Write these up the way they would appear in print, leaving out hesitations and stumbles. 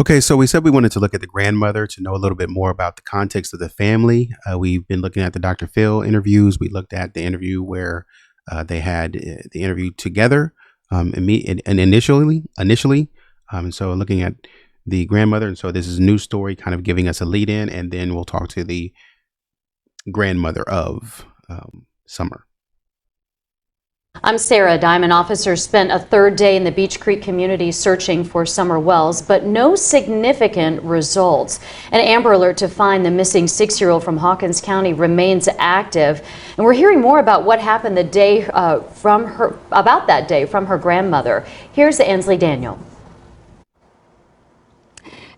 Okay, so we said we wanted to look at the grandmother to know a little bit more about the context of the family. We've been looking at the Dr. Phil interviews. We looked at the interview where they had the interview together and initially. So looking at the grandmother. And so this is a new story kind of giving us a lead in, and then we'll talk to the grandmother of Summer. I'm Sarah. Diamond officers spent a third day in the Beach Creek community searching for Summer Wells, but no significant results. An Amber Alert to find the missing 6-year-old from Hawkins County remains active. And we're hearing more about what happened the day from her grandmother. Here's Ansley Daniel.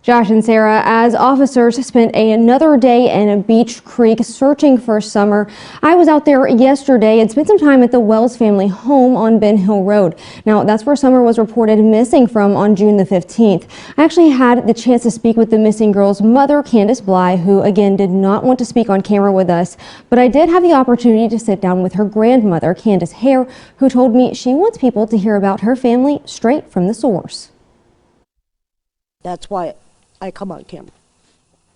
Josh and Sarah, as officers spent another day in Beach Creek searching for Summer, I was out there yesterday and spent some time at the Wells family home on Ben Hill Road. Now, that's where Summer was reported missing from on June the 15th. I actually had the chance to speak with the missing girl's mother, Candace Bly, who again did not want to speak on camera with us, but I did have the opportunity to sit down with her grandmother, Candace Hare, who told me she wants people to hear about her family straight from the source. That's why I come on camera,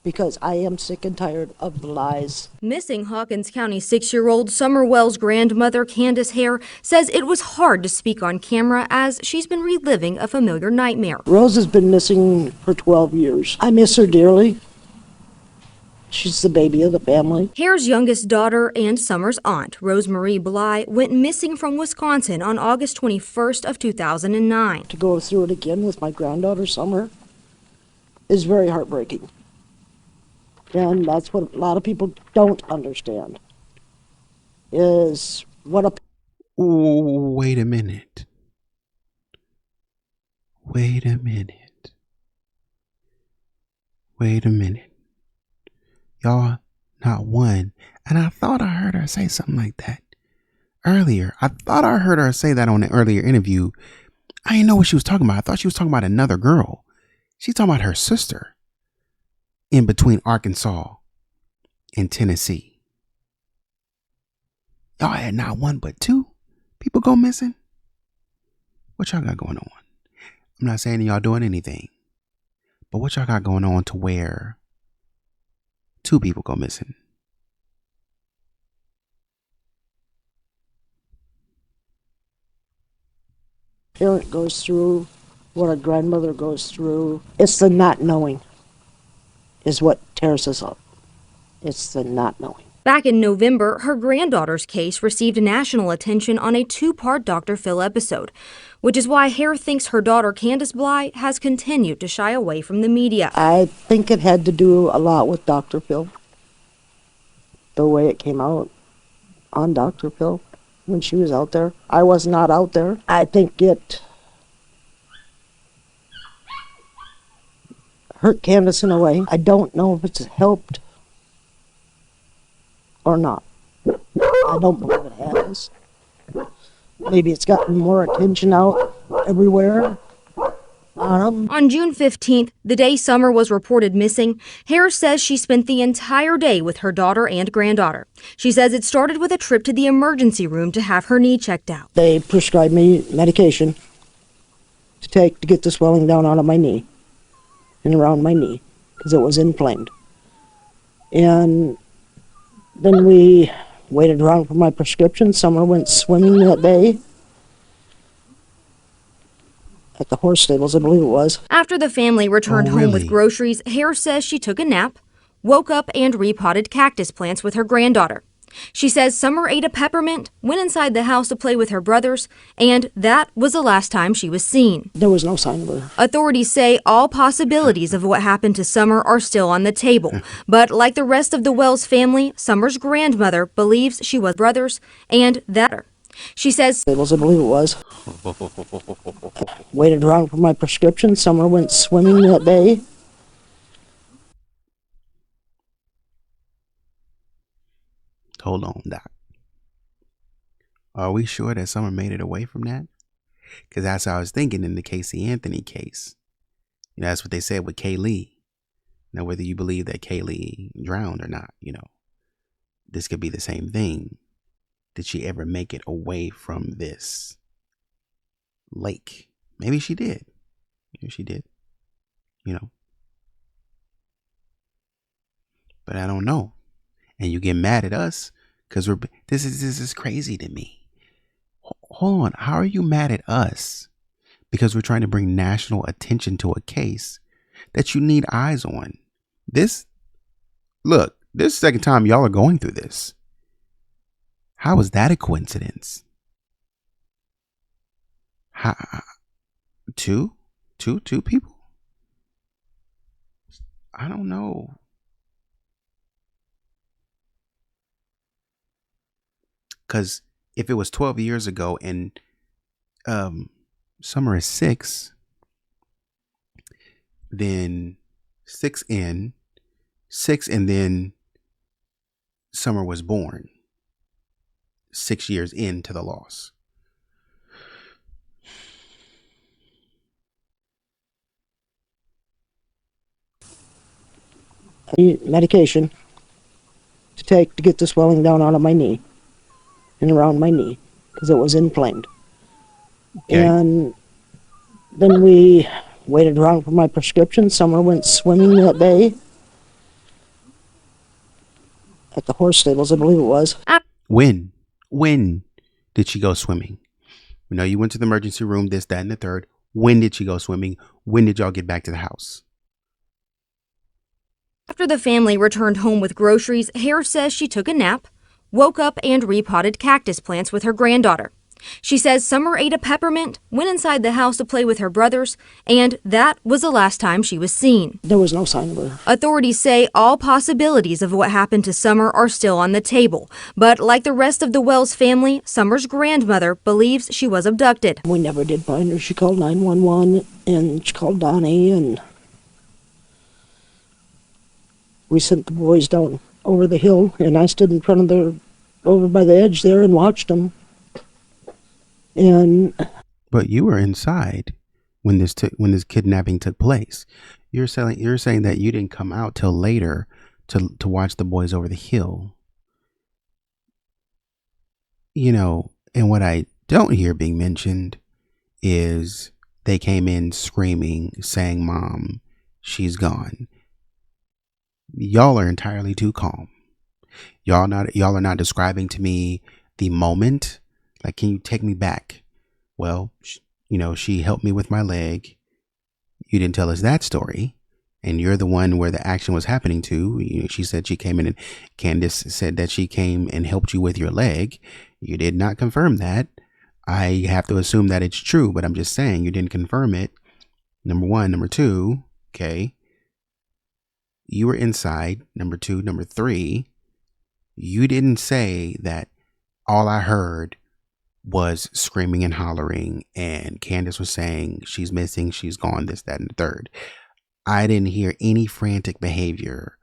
because I am sick and tired of the lies. Missing Hawkins County 6-year-old Summer Wells' grandmother, Candace Hare, says it was hard to speak on camera as she's been reliving a familiar nightmare. Rose has been missing for 12 years. I miss her dearly. She's the baby of the family. Hare's youngest daughter and Summer's aunt, Rosemarie Bly, went missing from Wisconsin on August 21st of 2009. To go through it again with my granddaughter, Summer, is very heartbreaking. And that's what a lot of people don't understand, is what a... Wait a minute. Wait a minute. Wait a minute. Y'all, not one. And I thought I heard her say something like that earlier. I thought I heard her say that on an earlier interview. I didn't know what she was talking about. I thought she was talking about another girl. She's talking about her sister in between Arkansas and Tennessee. Y'all had not one but two people go missing. What y'all got going on? I'm not saying y'all doing anything, but what y'all got going on to where two people go missing? Parent goes through, what a grandmother goes through. It's the not knowing is what tears us up. It's the not knowing. Back in November, her granddaughter's case received national attention on a 2-part Dr. Phil episode, which is why Hare thinks her daughter Candace Bly has continued to shy away from the media. I think it had to do a lot with Dr. Phil. The way it came out on Dr. Phil when she was out there. I was not out there. I think it hurt Candace in a way. I don't know if it's helped or not. I don't believe it has. Maybe it's gotten more attention out everywhere. On June 15th, the day Summer was reported missing, Hare says she spent the entire day with her daughter and granddaughter. She says it started with a trip to the emergency room to have her knee checked out. They prescribed me medication to take to get the swelling down out of my knee and around my knee because it was inflamed. And then we waited around for my prescription. Summer went swimming that day at the horse stables, I believe it was. After the family returned home with groceries, Hare says she took a nap, woke up and repotted cactus plants with her granddaughter. She says Summer ate a peppermint, went inside the house to play with her brothers, and that was the last time she was seen. There was no sign of her. Authorities say all possibilities of what happened to Summer are still on the table. But like the rest of the Wells family, Summer's grandmother believes she was brothers and that. She says, I believe it was. Waited around for my prescription. Summer went swimming that day. Hold on, Doc. Are we sure that Summer made it away from that? Because that's what I was thinking in the Casey Anthony case. You know, that's what they said with Kaylee. Now, whether you believe that Kaylee drowned or not, you know, this could be the same thing. Did she ever make it away from this lake? Maybe she did. Maybe she did. You know, but I don't know. And you get mad at us because this is crazy to me. Hold on. How are you mad at us? Because we're trying to bring national attention to a case that you need eyes on. This, look, this is the second time y'all are going through this. How is that a coincidence? How, two people? I don't know. Because if it was 12 years ago and Summer is 6, then 6 and then Summer was born 6 years into the loss. I need medication to take to get the swelling down out of my knee and around my knee because it was inflamed. Okay. And then we waited around for my prescription. Summer went swimming that day at the horse stables, I believe it was. When did she go swimming? We know you went to the emergency room, this, that, and the third. When did she go swimming? When did y'all get back to the house? After the family returned home with groceries, Hare says she took a nap, woke up, and repotted cactus plants with her granddaughter. She says Summer ate a peppermint, went inside the house to play with her brothers, and that was the last time she was seen. There was no sign of her. Authorities say all possibilities of what happened to Summer are still on the table. But like the rest of the Wells family, Summer's grandmother believes she was abducted. We never did find her. She called 911 and she called Donnie, and we sent the boys down over the hill, and I stood in front of over by the edge there and watched them. And But you were inside when this kidnapping took place. You're saying that you didn't come out till later to watch the boys over the hill. You know, and what I don't hear being mentioned is they came in screaming, saying, "Mom, she's gone." Y'all are entirely too calm. Y'all are not describing to me the moment. Like, can you take me back? Well, she helped me with my leg. You didn't tell us that story. And you're the one where the action was happening to. She said she came in, and Candace said that she came and helped you with your leg. You did not confirm that. I have to assume that it's true, but I'm just saying you didn't confirm it. Number one. Number two, okay. You were inside. Number two. Number three, you didn't say that all I heard was screaming and hollering, and Candace was saying she's missing, she's gone, this, that, and the third. I didn't hear any frantic behavior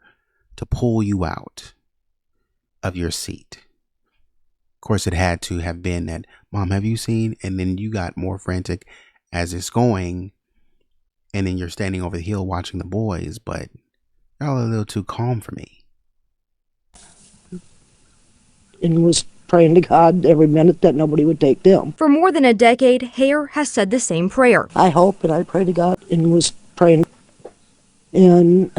to pull you out of your seat. Of course, it had to have been that, "Mom, have you seen?" And then you got more frantic as it's going, and then you're standing over the hill watching the boys, but y'all are a little too calm for me. and was praying to God every minute that nobody would take them. For more than a decade, Hare has said the same prayer. I hope and I pray to God, and was praying and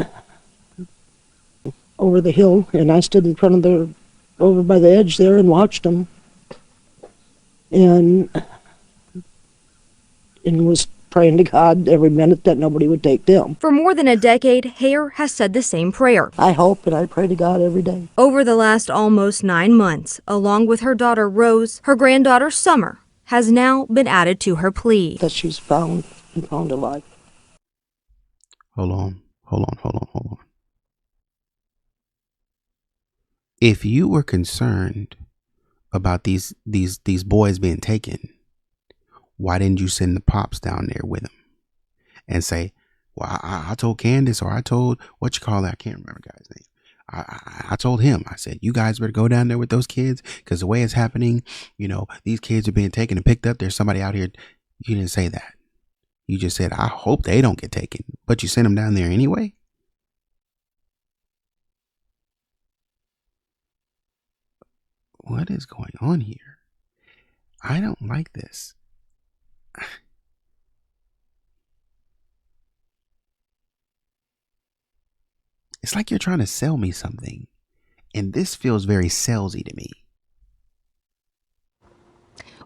over the hill, and I stood in front of over by the edge there and watched them, and was praying to God every minute that nobody would take them. For more than a decade, Hare has said the same prayer. I hope and I pray to God every day. Over the last almost 9 months, along with her daughter Rose, her granddaughter Summer has now been added to her plea. That she's found alive. Hold on. If you were concerned about these boys being taken, why didn't you send the pops down there with them and say, "Well, I told Candace, or I told I can't remember the guy's name. I told him, I said, you guys better go down there with those kids, because the way it's happening, these kids are being taken and picked up. There's somebody out here." You didn't say that. You just said, "I hope they don't get taken," but you sent them down there anyway. What is going on here? I don't like this. It's like you're trying to sell me something. And this feels very salesy to me.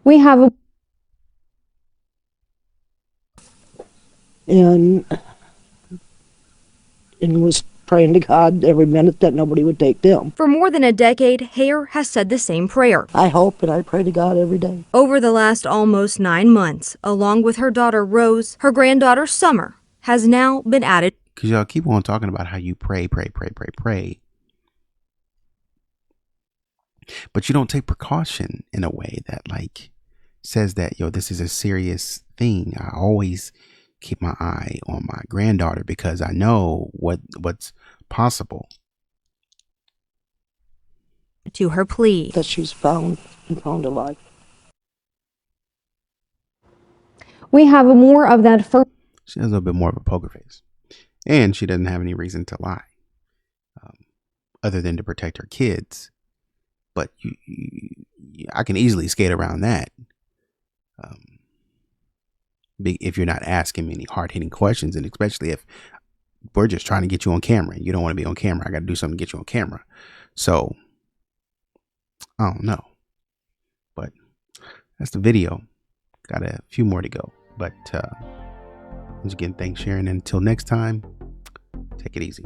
We have a and was praying to God every minute that nobody would take them. For more than a decade, Hare has said the same prayer. I hope and I pray to God every day. Over the last almost 9 months, along with her daughter Rose, her granddaughter Summer has now been added. Because y'all keep on talking about how you pray. But you don't take precaution in a way that like says that, yo, this is a serious thing. I always keep my eye on my granddaughter because I know what's possible. To her plea that she's found alive. We have more of that first. She has a little bit more of a poker face. And she doesn't have any reason to lie other than to protect her kids. But I can easily skate around that if you're not asking me any hard-hitting questions, and especially if we're just trying to get you on camera. You don't want to be on camera. I got to do something to get you on camera. So, I don't know. But that's the video. Got a few more to go. But once again, thanks, Sharon. And until next time, take it easy.